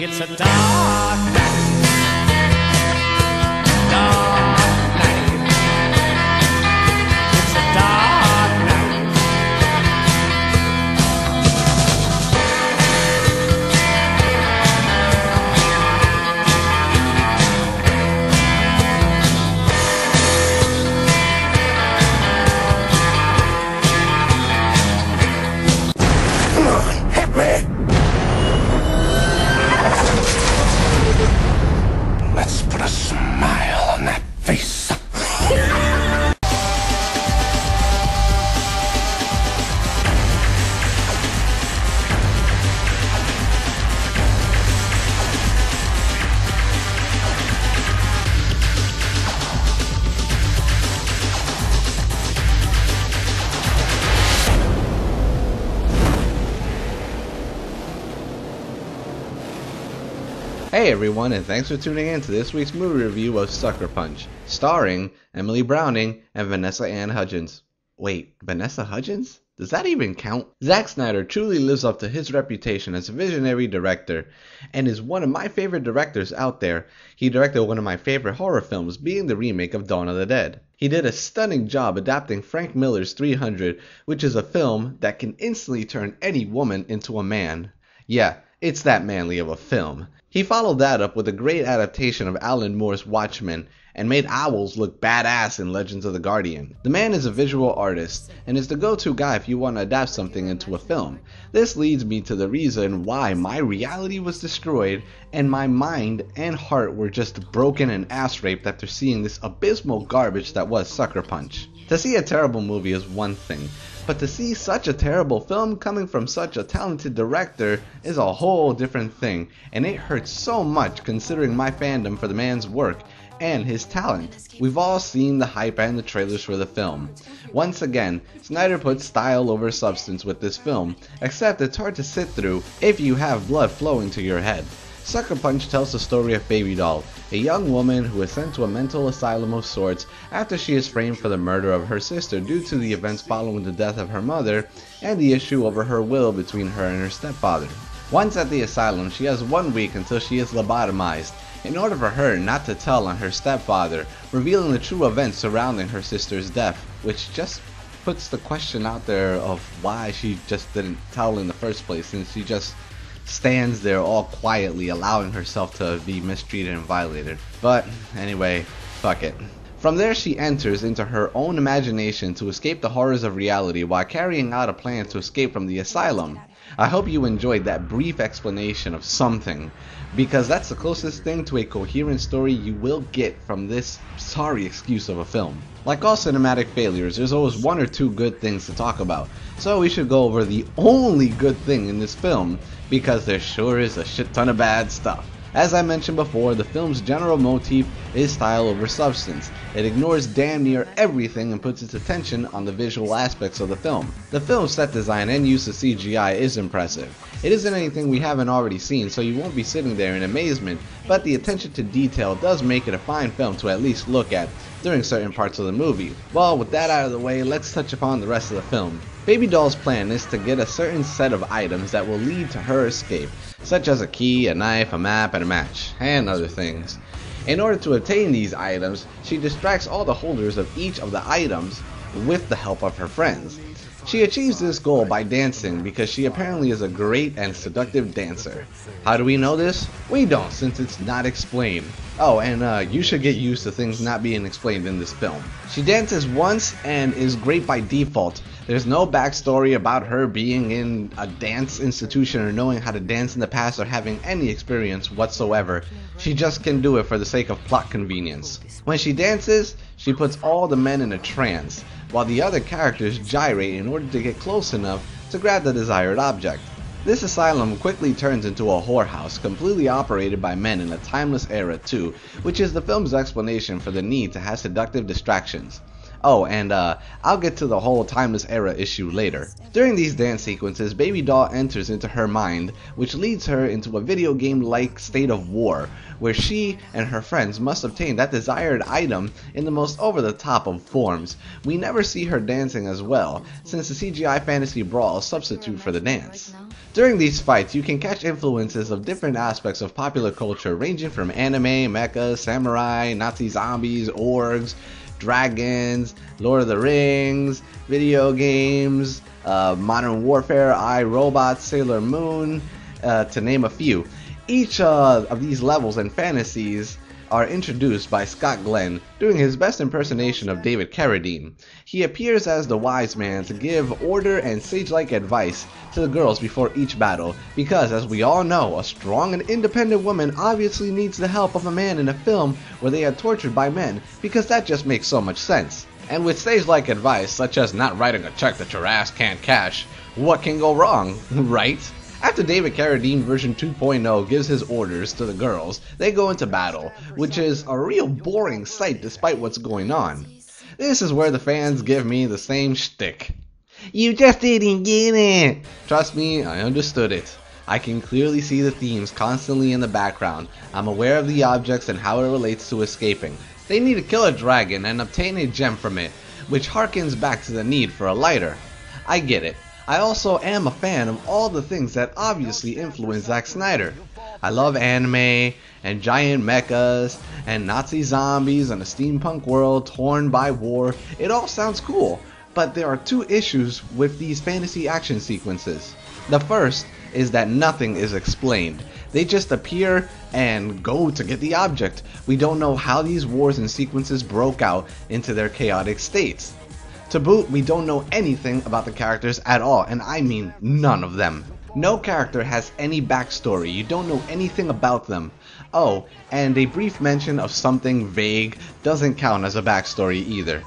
It's a dark night. Dark night. It's a dark night. Hit me! Let's put a smile on that face. Hey everyone, and thanks for tuning in to this week's movie review of Sucker Punch, starring Emily Browning and Vanessa Ann Hudgens. Wait, Vanessa Hudgens? Does that even count? Zack Snyder truly lives up to his reputation as a visionary director, and is one of my favorite directors out there. He directed one of my favorite horror films, being the remake of Dawn of the Dead. He did a stunning job adapting Frank Miller's 300, which is a film that can instantly turn any woman into a man. Yeah, it's that manly of a film. He followed that up with a great adaptation of Alan Moore's Watchmen, and made owls look badass in Legends of the Guardian. The man is a visual artist, and is the go-to guy if you want to adapt something into a film. This leads me to the reason why my reality was destroyed, and my mind and heart were just broken and ass-raped after seeing this abysmal garbage that was Sucker Punch. To see a terrible movie is one thing, but to see such a terrible film coming from such a talented director is a whole different thing, and it hurts so much considering my fandom for the man's work and his talent. We've all seen the hype and the trailers for the film. Once again, Snyder put style over substance with this film, except it's hard to sit through if you have blood flowing to your head. Sucker Punch tells the story of Baby Doll, a young woman who is sent to a mental asylum of sorts after she is framed for the murder of her sister due to the events following the death of her mother and the issue over her will between her and her stepfather. Once at the asylum, she has 1 week until she is lobotomized, in order for her not to tell on her stepfather, revealing the true events surrounding her sister's death, which just puts the question out there of why she just didn't tell in the first place, since she just stands there all quietly allowing herself to be mistreated and violated. But anyway, fuck it. From there she enters into her own imagination to escape the horrors of reality while carrying out a plan to escape from the asylum. I hope you enjoyed that brief explanation of something, because that's the closest thing to a coherent story you will get from this sorry excuse of a film. Like all cinematic failures, there's always one or two good things to talk about, so we should go over the only good thing in this film, because there sure is a shit ton of bad stuff. As I mentioned before, the film's general motif is style over substance. It ignores damn near everything and puts its attention on the visual aspects of the film. The film's set design and use of CGI is impressive. It isn't anything we haven't already seen, so you won't be sitting there in amazement, but the attention to detail does make it a fine film to at least look at during certain parts of the movie. Well, with that out of the way, let's touch upon the rest of the film. Baby Doll's plan is to get a certain set of items that will lead to her escape, such as a key, a knife, a map, and a match, and other things. In order to obtain these items, she distracts all the holders of each of the items with the help of her friends. She achieves this goal by dancing because she apparently is a great and seductive dancer. How do we know this? We don't, since it's not explained. Oh, and you should get used to things not being explained in this film. She dances once and is great by default. There's no backstory about her being in a dance institution or knowing how to dance in the past or having any experience whatsoever. She just can do it for the sake of plot convenience. When she dances, she puts all the men in a trance, while the other characters gyrate in order to get close enough to grab the desired object. This asylum quickly turns into a whorehouse, completely operated by men in a timeless era too, which is the film's explanation for the need to have seductive distractions. Oh, and I'll get to the whole timeless era issue later. During these dance sequences, Baby Doll enters into her mind, which leads her into a video game-like state of war, where she and her friends must obtain that desired item in the most over-the-top of forms. We never see her dancing as well, since the CGI fantasy brawls substitute for the dance. During these fights, you can catch influences of different aspects of popular culture, ranging from anime, mecha, samurai, Nazi zombies, orgs, dragons, Lord of the Rings, video games, Modern Warfare, iRobot, Sailor Moon, to name a few. Each of these levels and fantasies are introduced by Scott Glenn, doing his best impersonation of David Carradine. He appears as the wise man to give order and sage-like advice to the girls before each battle, because as we all know, a strong and independent woman obviously needs the help of a man in a film where they are tortured by men, because that just makes so much sense. And with sage-like advice, such as not writing a check that your ass can't cash, what can go wrong, right? After David Carradine version 2.0 gives his orders to the girls, they go into battle, which is a real boring sight despite what's going on. This is where the fans give me the same shtick. You just didn't get it! Trust me, I understood it. I can clearly see the themes constantly in the background. I'm aware of the objects and how it relates to escaping. They need to kill a dragon and obtain a gem from it, which harkens back to the need for a lighter. I get it. I also am a fan of all the things that obviously influenced Zack Snyder. I love anime, and giant mechas, and Nazi zombies, and a steampunk world torn by war. It all sounds cool, but there are two issues with these fantasy action sequences. The first is that nothing is explained. They just appear and go to get the object. We don't know how these wars and sequences broke out into their chaotic states. To boot, we don't know anything about the characters at all, and I mean none of them. No character has any backstory, you don't know anything about them. Oh, and a brief mention of something vague doesn't count as a backstory either.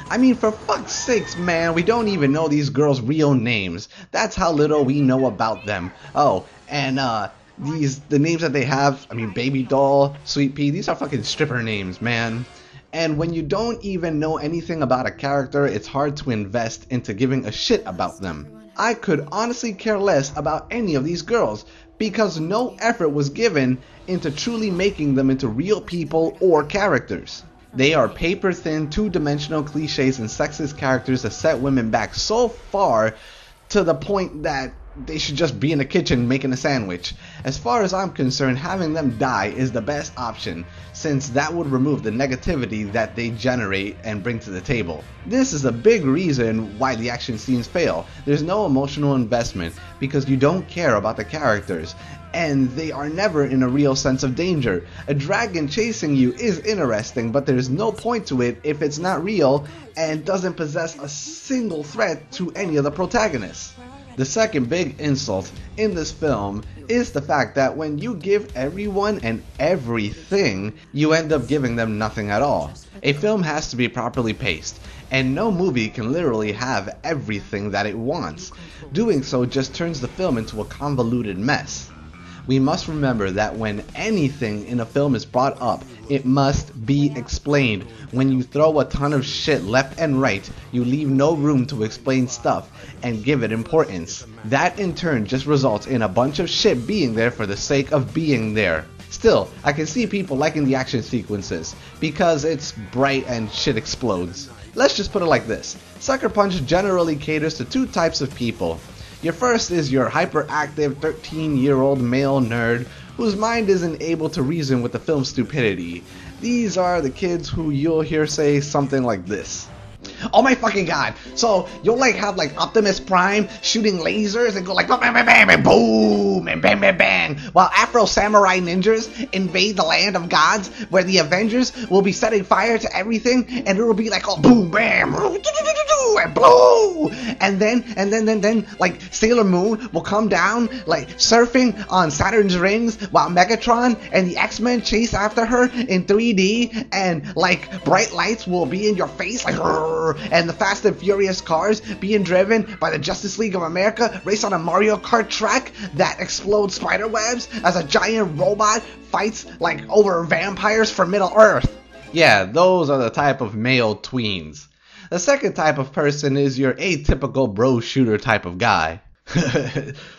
I mean, for fuck's sakes, man, we don't even know these girls' real names. That's how little we know about them. Oh, and the names that they have, I mean, Baby Doll, Sweet Pea, these are fucking stripper names, man. And when you don't even know anything about a character, it's hard to invest into giving a shit about them. I could honestly care less about any of these girls, because no effort was given into truly making them into real people or characters. They are paper-thin, two-dimensional cliches and sexist characters that set women back so far to the point that they should just be in the kitchen making a sandwich. As far as I'm concerned, having them die is the best option, since that would remove the negativity that they generate and bring to the table. This is a big reason why the action scenes fail. There's no emotional investment, because you don't care about the characters, and they are never in a real sense of danger. A dragon chasing you is interesting, but there's no point to it if it's not real and doesn't possess a single threat to any of the protagonists. The second big insult in this film is the fact that when you give everyone and everything, you end up giving them nothing at all. A film has to be properly paced, and no movie can literally have everything that it wants. Doing so just turns the film into a convoluted mess. We must remember that when anything in a film is brought up, it must be explained. When you throw a ton of shit left and right, you leave no room to explain stuff and give it importance. That in turn just results in a bunch of shit being there for the sake of being there. Still, I can see people liking the action sequences, because it's bright and shit explodes. Let's just put it like this. Sucker Punch generally caters to two types of people. Your first is your hyperactive 13-year-old male nerd whose mind isn't able to reason with the film's stupidity. These are the kids who you'll hear say something like this. Oh my fucking god, so you'll like have like Optimus Prime shooting lasers and go like bam bam bam bam boom and bang bang bang, while Afro Samurai ninjas invade the land of gods where the Avengers will be setting fire to everything and it'll be like oh boom bam and blow, and then like Sailor Moon will come down like surfing on Saturn's rings while Megatron and the X-Men chase after her in 3D, and like bright lights will be in your face like and the Fast and Furious cars being driven by the Justice League of America race on a Mario Kart track that explodes spider webs as a giant robot fights like over vampires for Middle Earth. Yeah, those are the type of male tweens. The second type of person is your atypical bro shooter type of guy.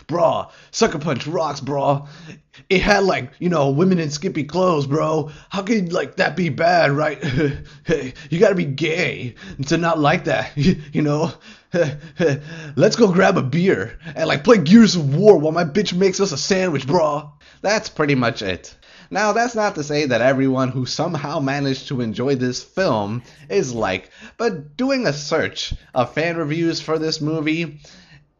Bro, Sucker Punch rocks, bro. It had women in skimpy clothes, bro. How could that be bad, right? You gotta be gay to not like that, you know? Let's go grab a beer and play Gears of War while my bitch makes us a sandwich, bro. That's pretty much it. Now, that's not to say that everyone who somehow managed to enjoy this film is but doing a search of fan reviews for this movie,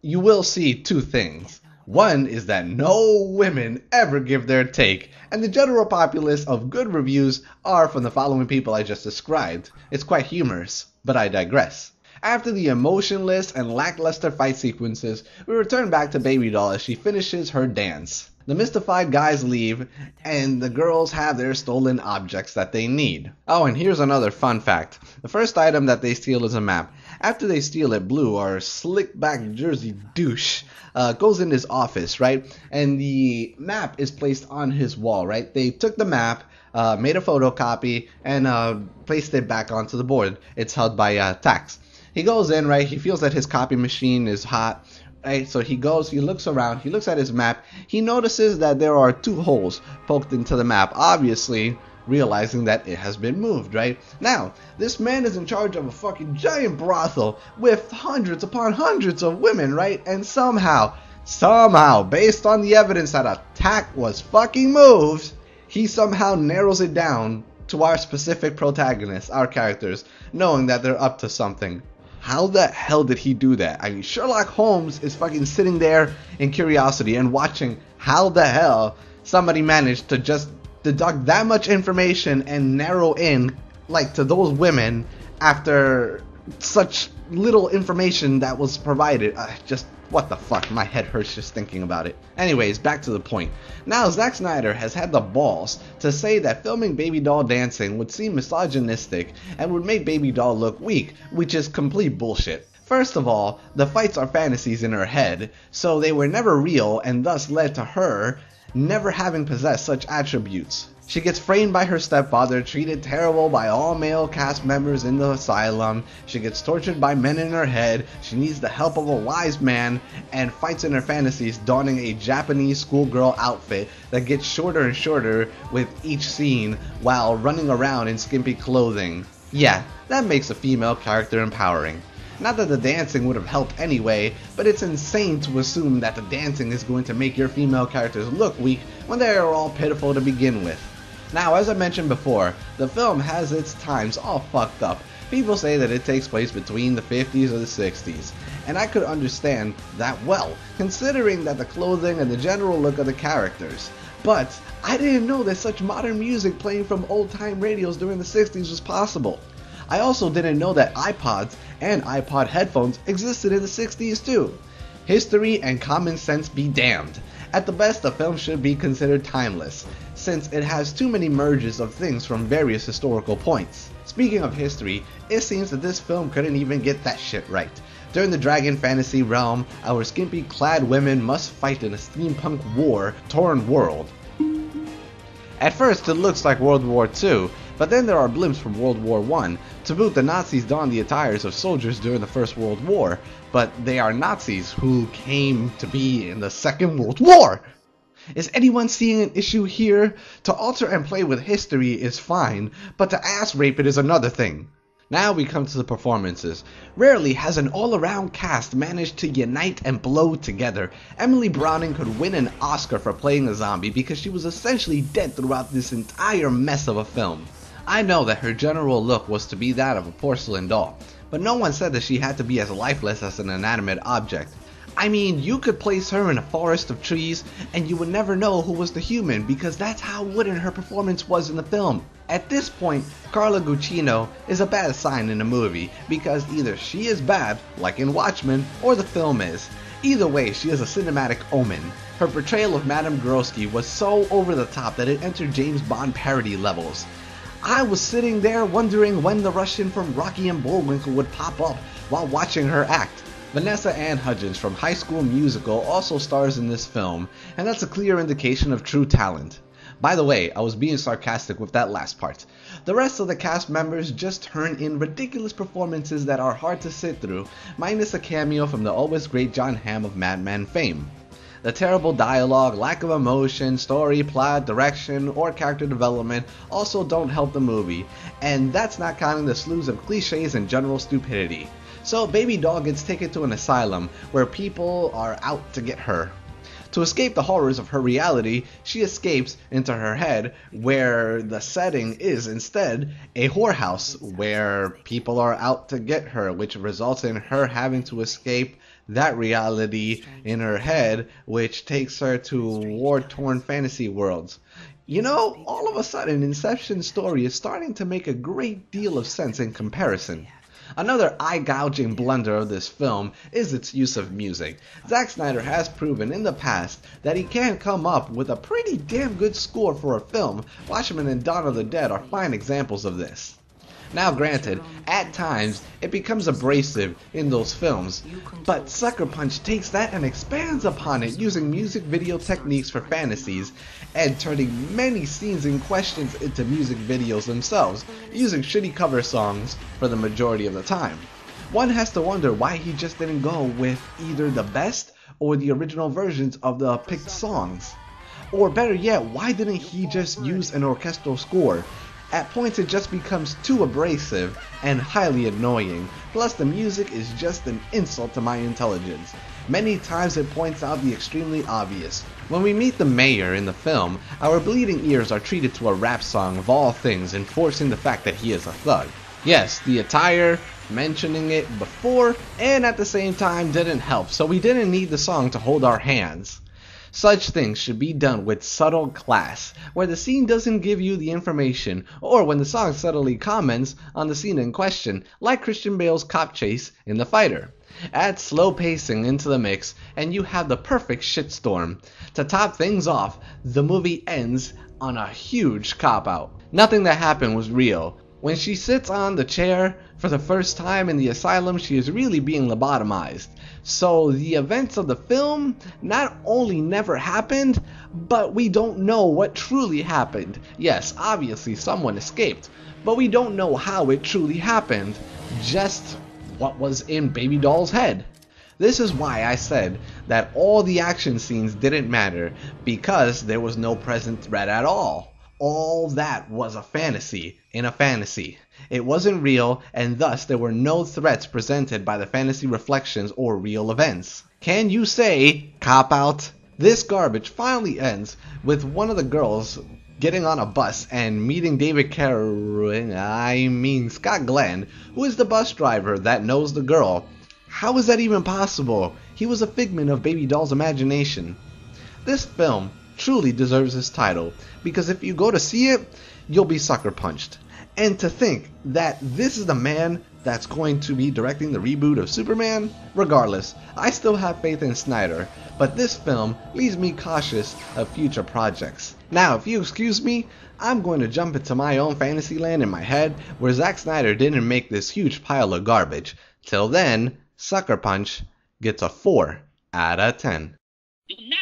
you will see two things. One is that no women ever give their take, and the general populace of good reviews are from the following people I just described. It's quite humorous, but I digress. After the emotionless and lackluster fight sequences, we return back to Baby Doll as she finishes her dance. The mystified guys leave, and the girls have their stolen objects that they need. Oh, and here's another fun fact. The first item that they steal is a map. After they steal it, Blue, our slick-back Jersey douche, goes in his office, right? And the map is placed on his wall, right? They took the map, made a photocopy, and placed it back onto the board. It's held by Tax. He goes in, right? He feels that his copy machine is hot. Right, so he goes, he looks around, he looks at his map, he notices that there are 2 holes poked into the map, obviously realizing that it has been moved, right? Now, this man is in charge of a fucking giant brothel with hundreds upon hundreds of women, right? And somehow, based on the evidence that a tack was fucking moved, he somehow narrows it down to our specific protagonists, our characters, knowing that they're up to something. How the hell did he do that? I mean, Sherlock Holmes is fucking sitting there in curiosity and watching how the hell somebody managed to just deduct that much information and narrow in, to those women after such little information that was provided. What the fuck? My head hurts just thinking about it. Anyways, back to the point. Now, Zack Snyder has had the balls to say that filming Baby Doll dancing would seem misogynistic and would make Baby Doll look weak, which is complete bullshit. First of all, the fights are fantasies in her head, so they were never real and thus led to her never having possessed such attributes. She gets framed by her stepfather, treated terrible by all male cast members in the asylum, she gets tortured by men in her head, she needs the help of a wise man, and fights in her fantasies donning a Japanese schoolgirl outfit that gets shorter and shorter with each scene while running around in skimpy clothing. Yeah, that makes a female character empowering. Not that the dancing would have helped anyway, but it's insane to assume that the dancing is going to make your female characters look weak when they are all pitiful to begin with. Now, as I mentioned before, the film has its times all fucked up. People say that it takes place between the 50s or the 60s, and I could understand that well, considering that the clothing and the general look of the characters. But I didn't know that such modern music playing from old-time radios during the 60s was possible. I also didn't know that iPods and iPod headphones existed in the 60s too. History and common sense be damned. At the best, the film should be considered timeless, since it has too many merges of things from various historical points. Speaking of history, it seems that this film couldn't even get that shit right. During the dragon fantasy realm, our skimpy clad women must fight in a steampunk war-torn world. At first it looks like World War II, but then there are blimps from World War I. To boot, the Nazis donned the attires of soldiers during the First World War, but they are Nazis who came to be in the Second World War! Is anyone seeing an issue here? To alter and play with history is fine, but to ass rape it is another thing. Now we come to the performances. Rarely has an all-around cast managed to unite and blow together. Emily Browning could win an Oscar for playing a zombie because she was essentially dead throughout this entire mess of a film. I know that her general look was to be that of a porcelain doll, but no one said that she had to be as lifeless as an inanimate object. I mean, you could place her in a forest of trees and you would never know who was the human because that's how wooden her performance was in the film. At this point, Carla Gugino is a bad sign in the movie because either she is bad, like in Watchmen, or the film is. Either way, she is a cinematic omen. Her portrayal of Madame Grosky was so over the top that it entered James Bond parody levels. I was sitting there wondering when the Russian from Rocky and Bullwinkle would pop up while watching her act. Vanessa Ann Hudgens from High School Musical also stars in this film, and that's a clear indication of true talent. By the way, I was being sarcastic with that last part. The rest of the cast members just turn in ridiculous performances that are hard to sit through, minus a cameo from the always great John Hamm of Mad Men fame. The terrible dialogue, lack of emotion, story, plot, direction, or character development also don't help the movie, and that's not counting the slews of cliches and general stupidity. So Baby Doll gets taken to an asylum where people are out to get her. To escape the horrors of her reality, she escapes into her head, where the setting is instead a whorehouse where people are out to get her, which results in her having to escape that reality in her head, which takes her to war-torn fantasy worlds. You know, all of a sudden, Inception's story is starting to make a great deal of sense in comparison. Another eye-gouging blunder of this film is its use of music. Zack Snyder has proven in the past that he can come up with a pretty damn good score for a film. Watchmen and Dawn of the Dead are fine examples of this. Now granted, at times it becomes abrasive in those films, but Sucker Punch takes that and expands upon it using music video techniques for fantasies and turning many scenes and questions into music videos themselves, using shitty cover songs for the majority of the time. One has to wonder why he just didn't go with either the best or the original versions of the picked songs. Or better yet, why didn't he just use an orchestral score? At points it just becomes too abrasive and highly annoying, plus the music is just an insult to my intelligence. Many times it points out the extremely obvious. When we meet the mayor in the film, our bleeding ears are treated to a rap song of all things, enforcing the fact that he is a thug. Yes, the attire, mentioning it before, and at the same time didn't help, so we didn't need the song to hold our hands. Such things should be done with subtle class, where the scene doesn't give you the information, or when the song subtly comments on the scene in question, like Christian Bale's cop chase in The Fighter. Add slow pacing into the mix, and you have the perfect shitstorm. To top things off, the movie ends on a huge cop-out. Nothing that happened was real. When she sits on the chair for the first time in the asylum, she is really being lobotomized. So the events of the film not only never happened, but we don't know what truly happened. Yes, obviously someone escaped, but we don't know how it truly happened, just what was in Baby Doll's head. This is why I said that all the action scenes didn't matter, because there was no present threat at all. All that was a fantasy in a fantasy. It wasn't real, and thus there were no threats presented by the fantasy reflections or real events. Can you say cop out? This garbage finally ends with one of the girls getting on a bus and meeting Scott Glenn, who is the bus driver that knows the girl. How is that even possible? He was a figment of Baby Doll's imagination. This film truly deserves this title, because if you go to see it, you'll be sucker punched. And to think that this is the man that's going to be directing the reboot of Superman? Regardless, I still have faith in Snyder, but this film leaves me cautious of future projects. Now, if you excuse me, I'm going to jump into my own fantasy land in my head where Zack Snyder didn't make this huge pile of garbage. Till then, Sucker Punch gets a 4 out of 10. Do not